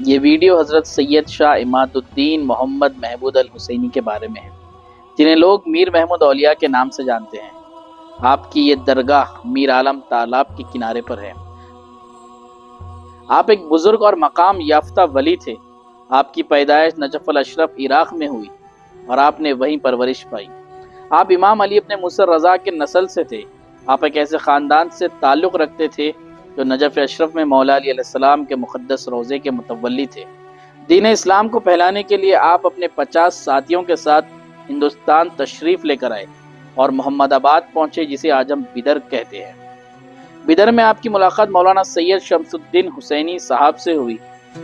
یہ ویڈیو حضرت سید شاہ عماد الدین محمد محمود الحسینی کے بارے میں ہے، جنہیں لوگ میر محمود اولیاء کے نام سے جانتے ہیں۔ آپ کی یہ درگاہ میر عالم تالاب کے کنارے پر ہے۔ آپ ایک بزرگ اور مقام یافتہ ولی تھے۔ آپ کی پیدائش نجف الاشرف عراق میں ہوئی اور آپ نے وہیں پرورش پائی۔ آپ امام علی ابن موسیٰ رضا کے نسل سے تھے۔ آپ ایک ایسے خاندان سے تعلق رکھتے تھے جو نجف اشرف میں مولا علی علیہ السلام کے مقدس روضے کے متولی تھے۔ دین اسلام کو پھیلانے کے لیے آپ اپنے 50 ساتھیوں کے ساتھ ہندوستان تشریف لے کر آئے اور محمد آباد پہنچے، جسے آج ہم بدر کہتے ہیں۔ بدر میں آپ کی ملاقات مولانا سید شمس الدین حسینی صاحب سے ہوئی،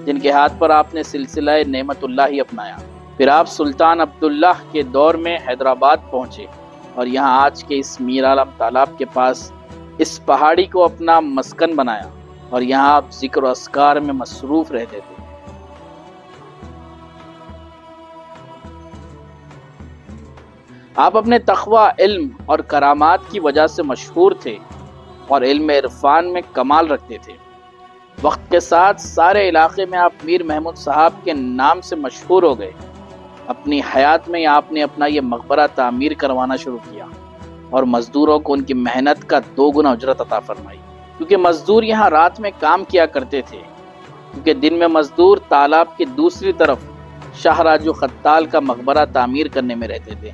جن کے ہاتھ پر آپ نے سلسلہ نعمت اللہ اپنایا۔ پھر آپ سلطان عبداللہ کے دور میں حیدرآباد پہنچے اور یہاں آج کے اس میر عالم تالاب کے پاس اس پہاڑی کو اپنا مسکن بنایا اور یہاں آپ ذکر و اذکار میں مصروف رہتے تھے۔ آپ اپنے تقوی، علم اور کرامات کی وجہ سے مشہور تھے اور علم عرفان میں کمال رکھتے تھے۔ وقت کے ساتھ سارے علاقے میں آپ میر محمود صاحب کے نام سے مشہور ہو گئے۔ اپنی حیات میں آپ نے اپنا یہ مقبرہ تعمیر کروانا شروع کیا اور مزدوروں کو ان کی محنت کا 2 گنا اجرت عطا فرمائی، کیونکہ مزدور یہاں رات میں کام کیا کرتے تھے، کیونکہ دن میں مزدور تالاب کی دوسری طرف شاہ راجو خطال کا مقبرہ تعمیر کرنے میں رہتے تھے،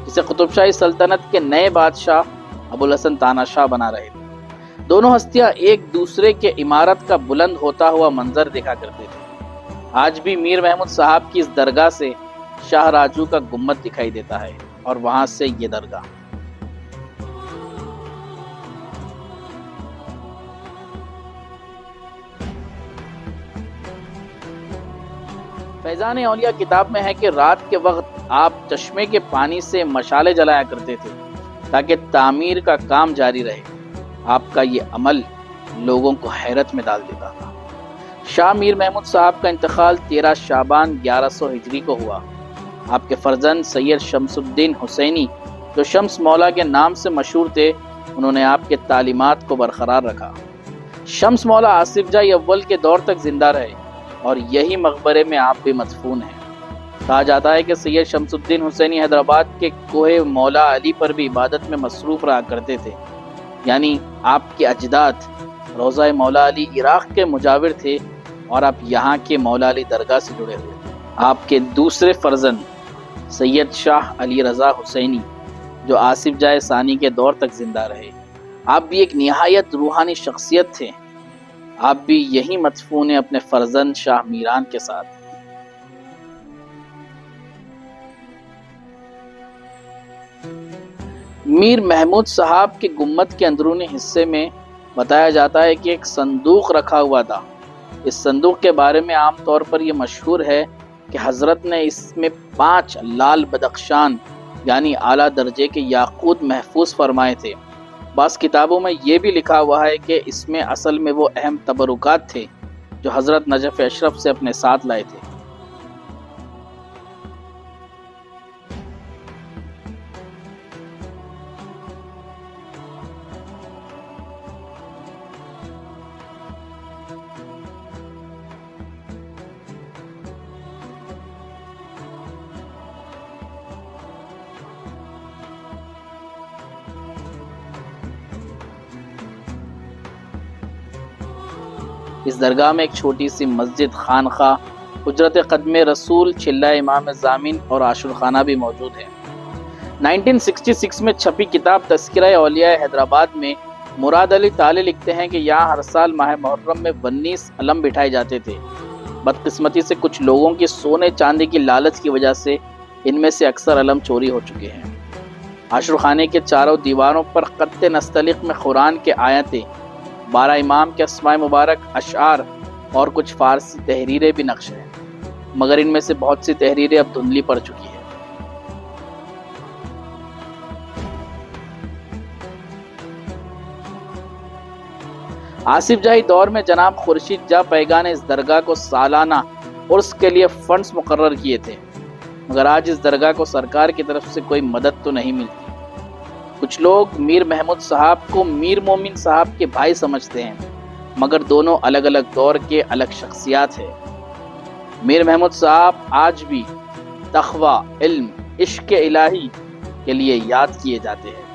جسے قطب شاہی سلطنت کے نئے بادشاہ ابوالحسن تانا شاہ بنا رہے تھے۔ دونوں ہستیاں ایک دوسرے کے عمارت کا بلند ہوتا ہوا منظر دیکھا کرتے تھے۔ آج بھی میر محمود صاحب کی اس درگاہ سے شاہ راجو کا گنبد دکھائی دیتا ہے اور وہاں سے یہ درگاہ۔ فیضان اولیاء کتاب میں ہے کہ رات کے وقت آپ چشمے کے پانی سے مشالے جلایا کرتے تھے تاکہ تعمیر کا کام جاری رہے۔ آپ کا یہ عمل لوگوں کو حیرت میں ڈال دیتا تھا۔ شاہ میر محمود صاحب کا انتقال 13 شعبان 1100 ہجری کو ہوا۔ آپ کے فرزند سید شمس الدین حسینی، جو شمس مولا کے نام سے مشہور تھے، انہوں نے آپ کے تعلیمات کو برقرار رکھا۔ شمس مولا آصف جائی اول کے دور تک زندہ رہے اور یہی مقبرے میں آپ بھی مدفون ہیں۔ کہا جاتا ہے کہ سید شمس الدین حسینی حیدرآباد کے کوہ مولا علی پر بھی عبادت میں مصروف رہا کرتے تھے، یعنی آپ کے اجداد روضہ مولا علی عراق کے مجاور تھے اور آپ یہاں کے مولا علی درگاہ سے جڑے ہوئے تھے۔ آپ کے دوسرے فرزند سید شاہ علی رضا حسینی، جو آصف جائے ثانی کے دور تک زندہ رہے، آپ بھی ایک نہایت روحانی شخصیت تھے۔ آپ بھی یہی مدفون ہیں اپنے فرزند شاہ میران کے ساتھ۔ میر محمود صاحب کے گنبد کے اندرونی حصے میں بتایا جاتا ہے کہ ایک صندوق رکھا ہوا تھا۔ اس صندوق کے بارے میں عام طور پر یہ مشہور ہے کہ حضرت نے اس میں 5 لال بدخشان یعنی اعلیٰ درجے کے یاقوت محفوظ فرمائے تھے۔ بعض کتابوں میں یہ بھی لکھا ہوا ہے کہ اس میں اصل میں وہ اہم تبرکات تھے جو حضرت نجف اشرف سے اپنے ساتھ لائے تھے۔ اس درگاہ میں ایک چھوٹی سی مسجد، خانقاہ، حجرت قدم رسول، چلہ امام زامن اور عاشورخانہ بھی موجود ہے۔ 1966 میں چھپی کتاب تذکرہ اولیاء حیدرآباد میں مراد علی تالے لکھتے ہیں کہ یہاں ہر سال ماہ محرم میں 19 علم بٹھائے جاتے تھے۔ بدقسمتی سے کچھ لوگوں کی سونے چاندی کی لالچ کی وجہ سے ان میں سے اکثر علم چوری ہو چکے ہیں۔ عاشورخانے کے چاروں دیواروں پر خط نستعلیق میں قرآن کے آیتیں، 12 امام کے اسماء مبارک، اشعار اور کچھ فارسی تحریریں بھی نقش ہیں، مگر ان میں سے بہت سی تحریریں اب دھندلی پڑ چکی ہیں۔ آصف جائی دور میں جناب خورشید جاہ پیگا نے اس درگاہ کو سالانہ عرس کے لیے فنڈز مقرر کیے تھے، مگر آج اس درگاہ کو سرکار کی طرف سے کوئی مدد تو نہیں ملتی۔ کچھ لوگ میر محمود صاحب کو میر مومن صاحب کے بھائی سمجھتے ہیں، مگر دونوں الگ الگ دور کے الگ شخصیات ہیں۔ میر محمود صاحب آج بھی تقویٰ، علم، عشق الہی کے لیے یاد کیے جاتے ہیں۔